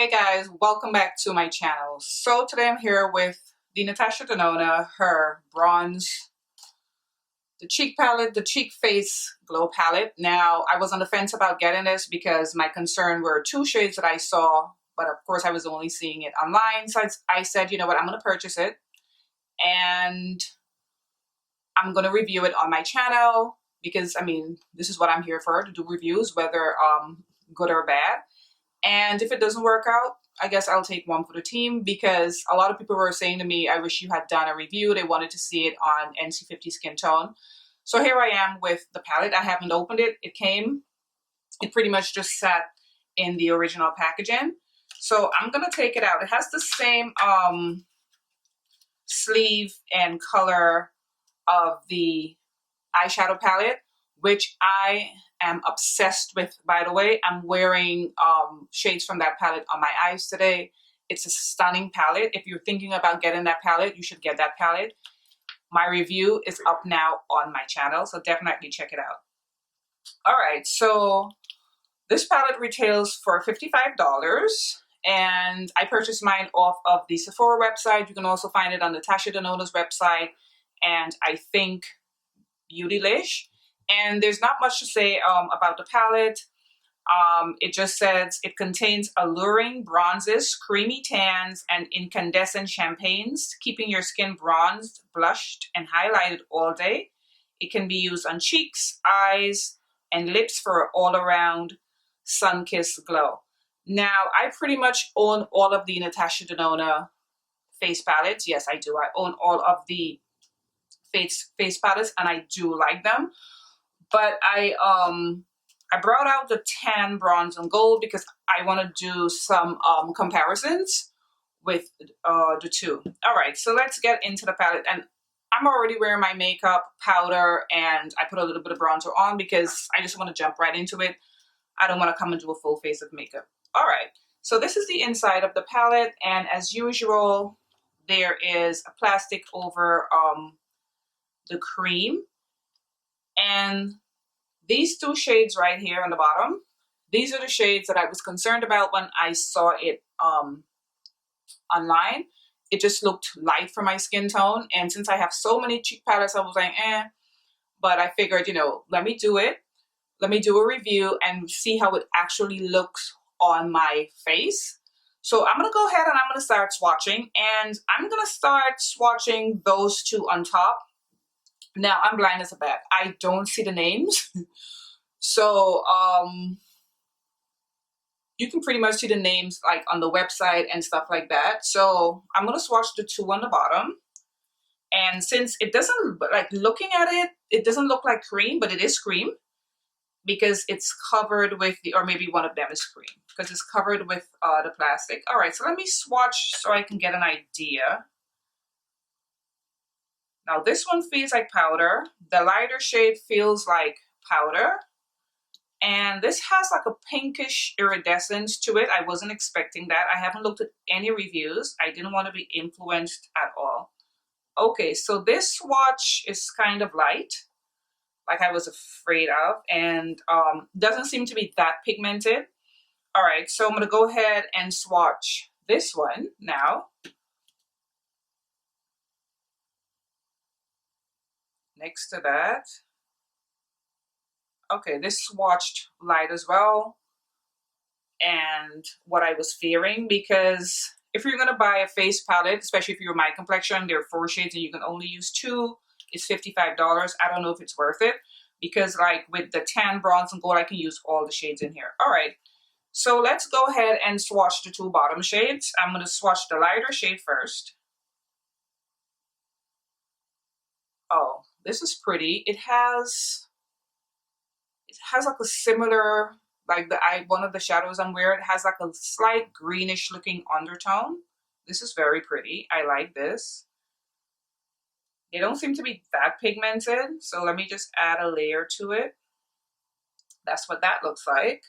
Hey guys, welcome back to my channel. So today I'm here with the Natasha Denona, her bronze, the cheek palette, the cheek face glow palette. Now I was on the fence about getting this because my concern were two shades that I saw, but of course I was only seeing it online. So I said, you know what, I'm going to purchase it and I'm going to review it on my channel because I mean, this is what I'm here for, to do reviews, whether good or bad. And if it doesn't work out, I guess I'll take one for the team because a lot of people were saying to me, I wish you had done a review. They wanted to see it on NC50 skin tone. So here I am with the palette. I haven't opened it. It pretty much just sat in the original packaging. So I'm going to take it out. It has the same sleeve and color of the eyeshadow palette, which I am obsessed with, by the way. I'm wearing shades from that palette on my eyes today. It's a stunning palette. If you're thinking about getting that palette, you should get that palette. My review is up now on my channel, so definitely check it out. All right, so this palette retails for $55, and I purchased mine off of the Sephora website. You can also find it on Natasha Denona's website, and I think Beautylish. And there's not much to say about the palette. It just says it contains alluring bronzes, creamy tans, and incandescent champagnes, keeping your skin bronzed, blushed, and highlighted all day. It can be used on cheeks, eyes, and lips for an all-around sun-kissed glow. Now, I pretty much own all of the Natasha Denona face palettes. Yes, I do. I own all of the face palettes, and I do like them. But I brought out the tan, bronze, and gold because I want to do some comparisons with the two. All right, so let's get into the palette. And I'm already wearing my makeup, powder, and I put a little bit of bronzer on because I just want to jump right into it. I don't want to come and do a full face of makeup. All right, so this is the inside of the palette, and as usual, there is a plastic over the cream. And these two shades right here on the bottom, these are the shades that I was concerned about when I saw it online. It just looked light for my skin tone. And since I have so many cheek palettes, I was like, eh. But I figured, you know, let me do it. Let me do a review and see how it actually looks on my face. So I'm going to go ahead and I'm going to start swatching. And I'm going to start swatching those two on top. Now, I'm blind as a bat. I don't see the names. So you can pretty much see the names like on the website and stuff like that. So I'm going to swatch the two on the bottom. And since it doesn't, like looking at it, it doesn't look like cream, but it is cream because it's covered with the, or maybe one of them is cream because it's covered with the plastic. All right, so let me swatch so I can get an idea. Now this one feels like powder. The lighter shade feels like powder. And this has like a pinkish iridescence to it. I wasn't expecting that. I haven't looked at any reviews. I didn't want to be influenced at all. Okay, so this swatch is kind of light, like I was afraid of, and doesn't seem to be that pigmented. All right, so I'm going to go ahead and swatch this one now. Next to that. Okay, this swatched light as well. And what I was fearing, because if you're going to buy a face palette, especially if you're my complexion, there are 4 shades and you can only use 2. It's $55. I don't know if it's worth it because like with the tan, bronze, and gold, I can use all the shades in here. All right, so let's go ahead and swatch the 2 bottom shades. I'm going to swatch the lighter shade first. Oh, this is pretty. It has like a similar, like one of the shadows I'm wearing, it has like a slight greenish looking undertone. This is very pretty. I like this. They don't seem to be that pigmented, so let me just add a layer to it. That's what that looks like.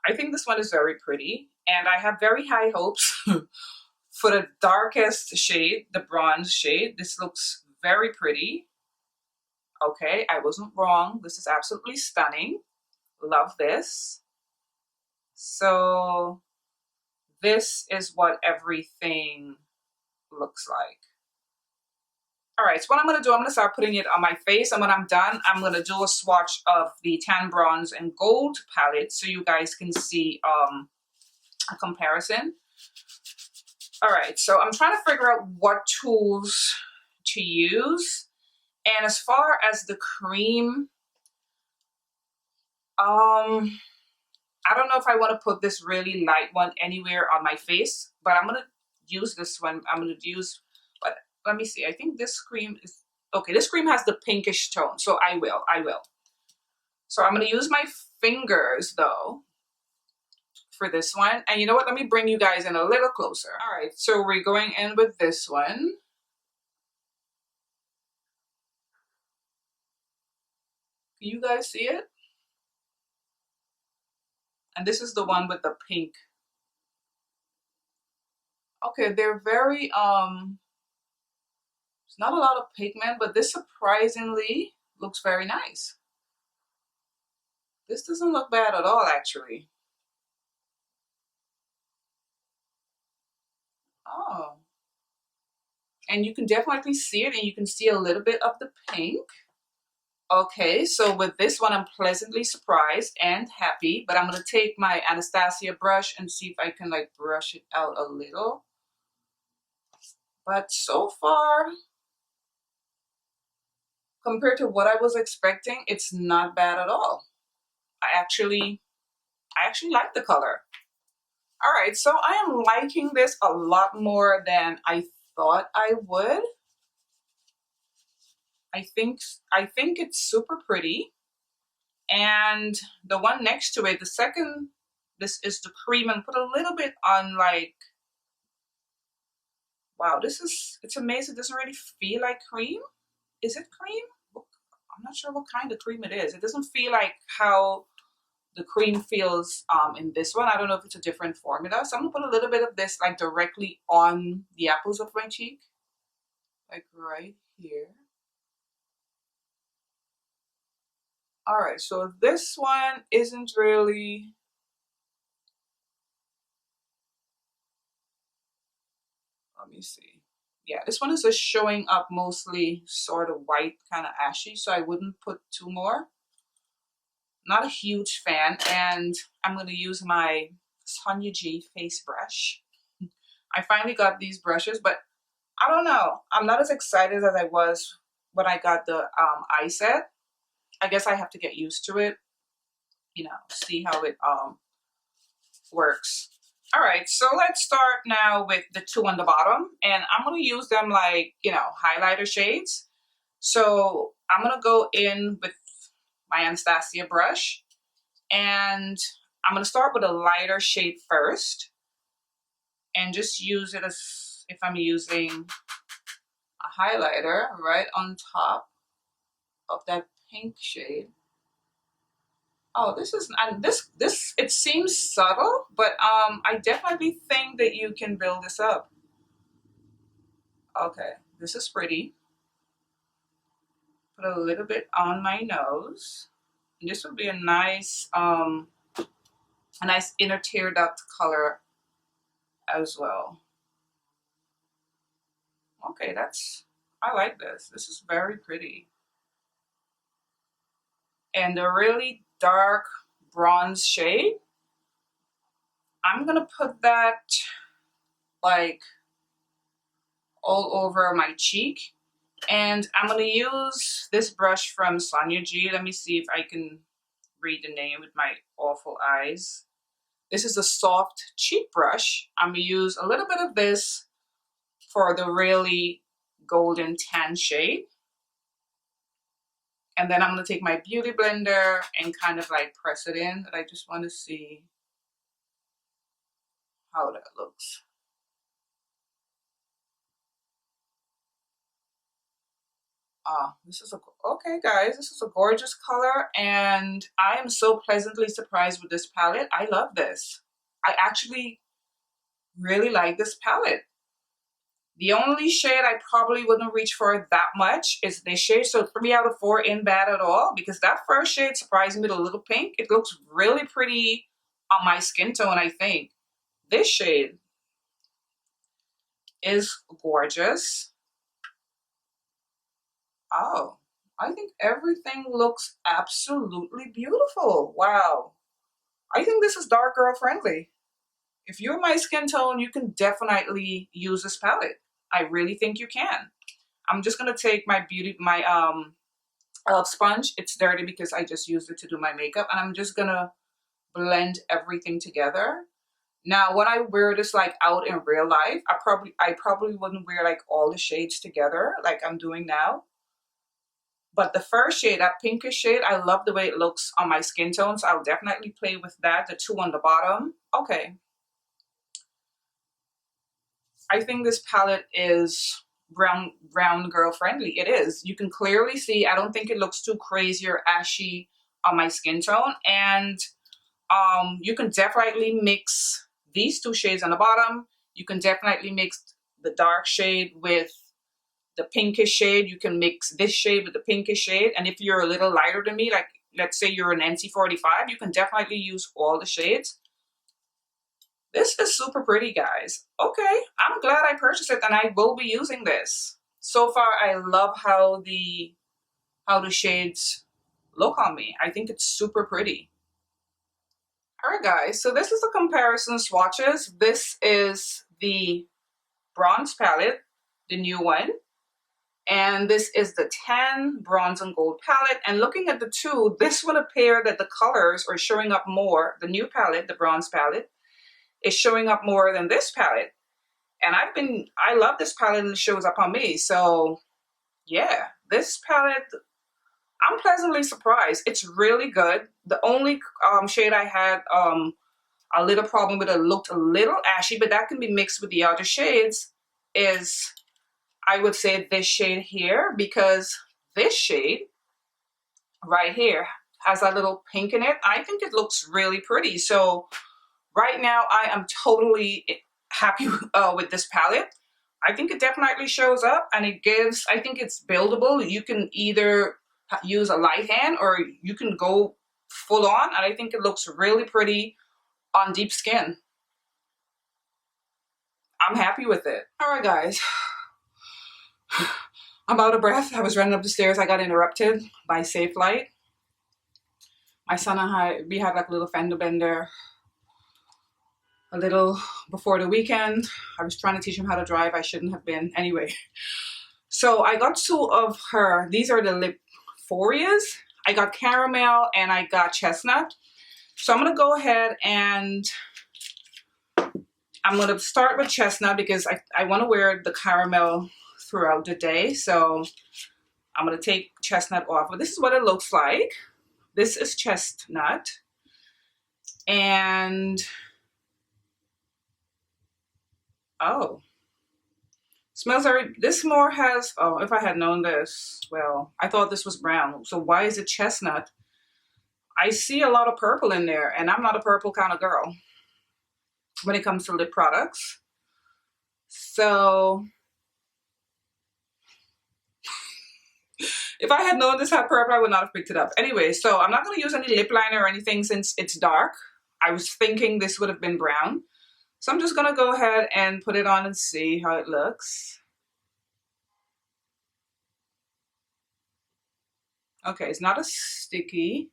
I think this one is very pretty, and I have very high hopes for the darkest shade, the bronze shade. This looks very pretty. Okay, I wasn't wrong. This is absolutely stunning. Love this. So this is what everything looks like. All right, so what I'm gonna do, I'm gonna start putting it on my face, and when I'm done, I'm gonna do a swatch of the Tan Bronze and Gold palette so you guys can see a comparison. All right, so I'm trying to figure out what tools to use. And as far as the cream, I don't know if I want to put this really light one anywhere on my face, but I'm gonna use this one. I'm gonna use, but let me see. I think this cream is, okay, this cream has the pinkish tone, so I will. So I'm gonna use my fingers though for this one. And you know what? Let me bring you guys in a little closer. All right, so we're going in with this one. Can you guys see it? And this is the one with the pink. Okay, they're very, it's not a lot of pigment, but this surprisingly looks very nice. This doesn't look bad at all, actually. Oh. And you can definitely see it, and you can see a little bit of the pink. Okay, so with this one, I'm pleasantly surprised and happy, but I'm gonna take my Anastasia brush and see if I can like brush it out a little. But so far, compared to what I was expecting, it's not bad at all. I actually like the color. All right, so I am liking this a lot more than I thought I would. I think it's super pretty. And the one next to it, the second, this is the cream, and put a little bit on like, wow, it's amazing. It doesn't really feel like cream. Is it cream? I'm not sure what kind of cream it is. It doesn't feel like how the cream feels in this one. I don't know if it's a different formula. So I'm gonna put a little bit of this like directly on the apples of my cheek, like right here. All right, so this one isn't really, let me see. Yeah, this one is just showing up mostly sort of white, kind of ashy, so I wouldn't put two more. Not a huge fan, and I'm going to use my Sonia G face brush. I finally got these brushes, but I don't know. I'm not as excited as I was when I got the eye set. I guess I have to get used to it, you know, see how it works. All right, so let's start now with the two on the bottom, and I'm going to use them like, you know, highlighter shades. So I'm going to go in with my Anastasia brush, and I'm going to start with a lighter shade first and just use it as if I'm using a highlighter right on top of that pink shade. Oh, this is, and this it seems subtle, but I definitely think that you can build this up. Okay, this is pretty. Put a little bit on my nose. And this would be a nice inner tear duct color as well. Okay, I like this. This is very pretty. And a really dark bronze shade, I'm gonna put that like all over my cheek. And I'm gonna use this brush from Sonia G. Let me see if I can read the name with my awful eyes. This is a soft cheek brush. I'm gonna use a little bit of this for the really golden tan shade. And then I'm gonna take my beauty blender and kind of like press it in. I just wanna see how that looks. This is okay guys, this is a gorgeous color, and I am so pleasantly surprised with this palette. I love this. I actually really like this palette. The only shade I probably wouldn't reach for that much is this shade, so 3 out of 4 ain't bad at all, because that first shade surprised me with a little pink. It looks really pretty on my skin tone, I think. this shade is gorgeous. Oh, I think everything looks absolutely beautiful. Wow. I think this is dark girl friendly. If you're my skin tone, you can definitely use this palette. I really think you can. I'm just gonna take my sponge. It's dirty because I just used it to do my makeup, and I'm just gonna blend everything together. Now, when I wear this like out in real life, I probably wouldn't wear like all the shades together like I'm doing now. But the first shade, that pinkish shade, I love the way it looks on my skin tone, so I'll definitely play with that. The two on the bottom. Okay. I think this palette is brown girl friendly. It is. You can clearly see, I don't think it looks too crazy or ashy on my skin tone. And you can definitely mix these two shades on the bottom. You can definitely mix the dark shade with the pinkish shade. You can mix this shade with the pinkish shade. And if you're a little lighter than me, like let's say you're an NC45, you can definitely use all the shades. This is super pretty, guys. Okay, I'm glad I purchased it, and I will be using this. So far, I love how the shades look on me. I think it's super pretty. Alright guys, so this is the comparison swatches. This is the bronze palette, the new one. And this is the tan bronze and gold palette. And looking at the two, this would appear that the colors are showing up more. The new palette, the bronze palette, is showing up more than this palette. And I love this palette and it shows up on me. So yeah, this palette, I'm pleasantly surprised. It's really good. The only shade I had a little problem with, it looked a little ashy, but that can be mixed with the other shades, is I would say this shade here, because this shade right here has a little pink in it. I think it looks really pretty. So right now I am totally happy with this palette. I think it definitely shows up, and it gives, I think it's buildable. You can either use a light hand or you can go full on, and I think it looks really pretty on deep skin. I'm happy with it. All right, guys. I'm out of breath. I was running up the stairs. I got interrupted by Safe Light. My son and we had like a little fender bender a little before the weekend. I was trying to teach him how to drive. I shouldn't have been. Anyway, so I got two of her. These are the Lip-oh-phorias. I got caramel and I got chestnut. So I'm going to go ahead and I'm going to start with chestnut because I want to wear the caramel throughout the day. So I'm going to take chestnut off. But this is what it looks like. This is chestnut. And oh, smells already, this more has, oh, if I had known this, well, I thought this was brown. So why is it chestnut? I see a lot of purple in there, and I'm not a purple kind of girl when it comes to lip products. So if I had known this had purple, I would not have picked it up. Anyway, so I'm not going to use any lip liner or anything since it's dark. I was thinking this would have been brown. So I'm just going to go ahead and put it on and see how it looks. Okay, it's not as sticky.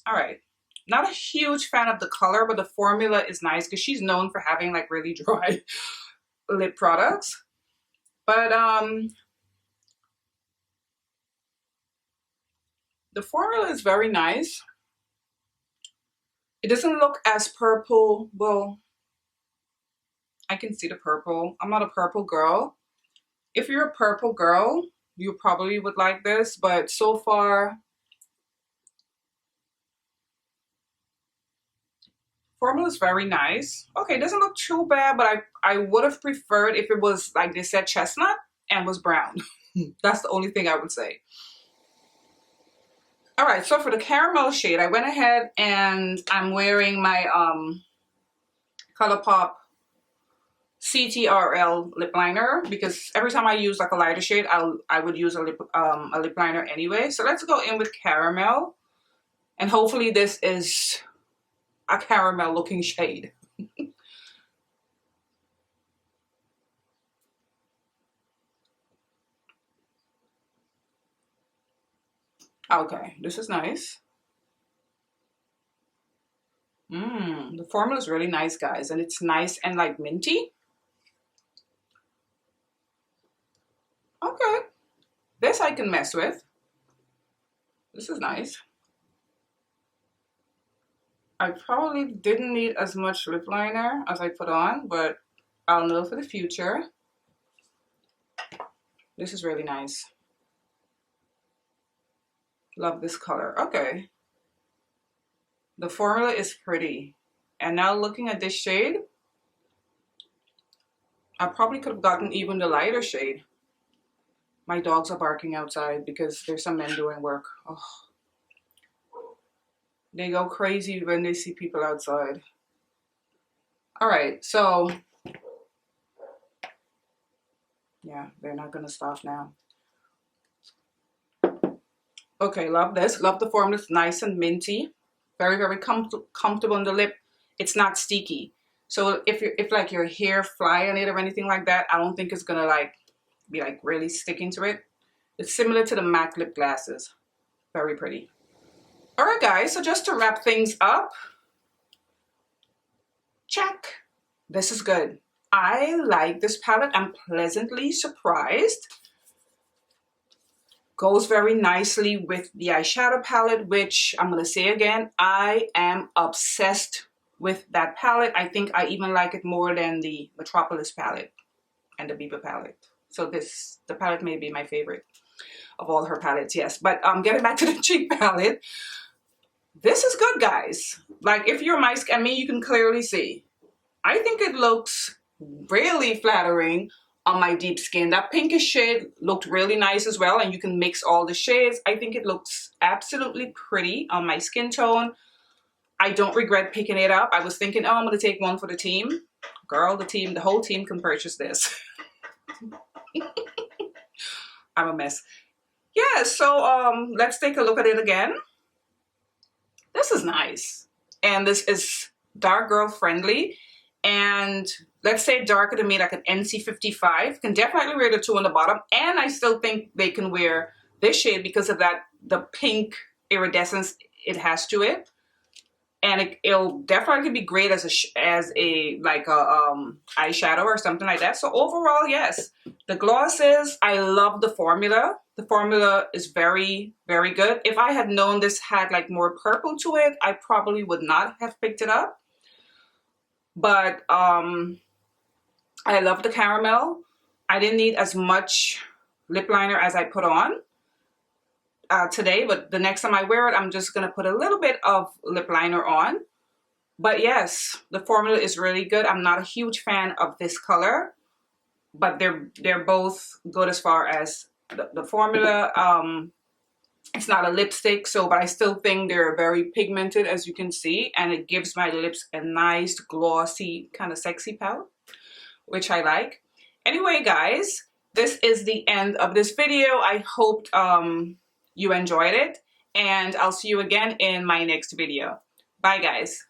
All right. Not a huge fan of the color, but the formula is nice because she's known for having like really dry lip products. But the formula is very nice. It doesn't look as purple. Well, I can see the purple. I'm not a purple girl. If you're a purple girl, you probably would like this, but so far, formula is very nice. Okay, it doesn't look too bad, but I would have preferred if it was, like they said, chestnut and was brown. That's the only thing I would say. All right, so for the caramel shade, I went ahead and I'm wearing my ColourPop CTRL lip liner, because every time I use like a lighter shade, I would use a lip liner anyway. So let's go in with caramel, and hopefully this is a caramel looking shade. Okay, this is nice. The formula is really nice, guys, and it's nice and like minty. Okay, this I can mess with. This is nice. I probably didn't need as much lip liner as I put on, but I'll know for the future. This is really nice. Love this color. Okay. The formula is pretty. And now looking at this shade, I probably could have gotten even the lighter shade. My dogs are barking outside because there's some men doing work. Oh. They go crazy when they see people outside. All right, so yeah, they're not gonna stop now. Okay, love this. Love the formula. It's nice and minty. Very, very comfortable on the lip. It's not sticky. So if like your hair fly on it or anything like that, I don't think it's gonna like be like really sticking to it. It's similar to the MAC lip glasses. Very pretty. All right, guys, so just to wrap things up, check. This is good. I like this palette. I'm pleasantly surprised. Goes very nicely with the eyeshadow palette, which I'm going to say again, I am obsessed with that palette. I think I even like it more than the Metropolis palette and the Biba palette. So the palette may be my favorite of all her palettes, yes. But getting back to the cheek palette, this is good, guys. Like, if you're my skin, you can clearly see. I think it looks really flattering on my deep skin. That pinkish shade looked really nice as well, and you can mix all the shades. I think it looks absolutely pretty on my skin tone. I don't regret picking it up. I was thinking, oh, I'm going to take one for the team. Girl, the whole team can purchase this. I'm a mess. Yeah, so let's take a look at it again. This is nice, and this is dark girl friendly, and let's say darker than me, like an NC55 can definitely wear the 2 on the bottom, and I still think they can wear this shade because of that, the pink iridescence it has to it, and it'll definitely be great as a eyeshadow or something like that. So overall, yes, the glosses, I love the formula. The formula is very, very good. If I had known this had like more purple to it, I probably would not have picked it up. But I love the caramel. I didn't need as much lip liner as I put on today, but the next time I wear it, I'm just gonna put a little bit of lip liner on. But yes, the formula is really good. I'm not a huge fan of this color, but they're both good as far as the formula. It's not a lipstick, but I still think they're very pigmented, as you can see, and it gives my lips a nice glossy kind of sexy pout, which I like. Anyway, guys, this is the end of this video. I hope you enjoyed it, and I'll see you again in my next video. Bye, guys.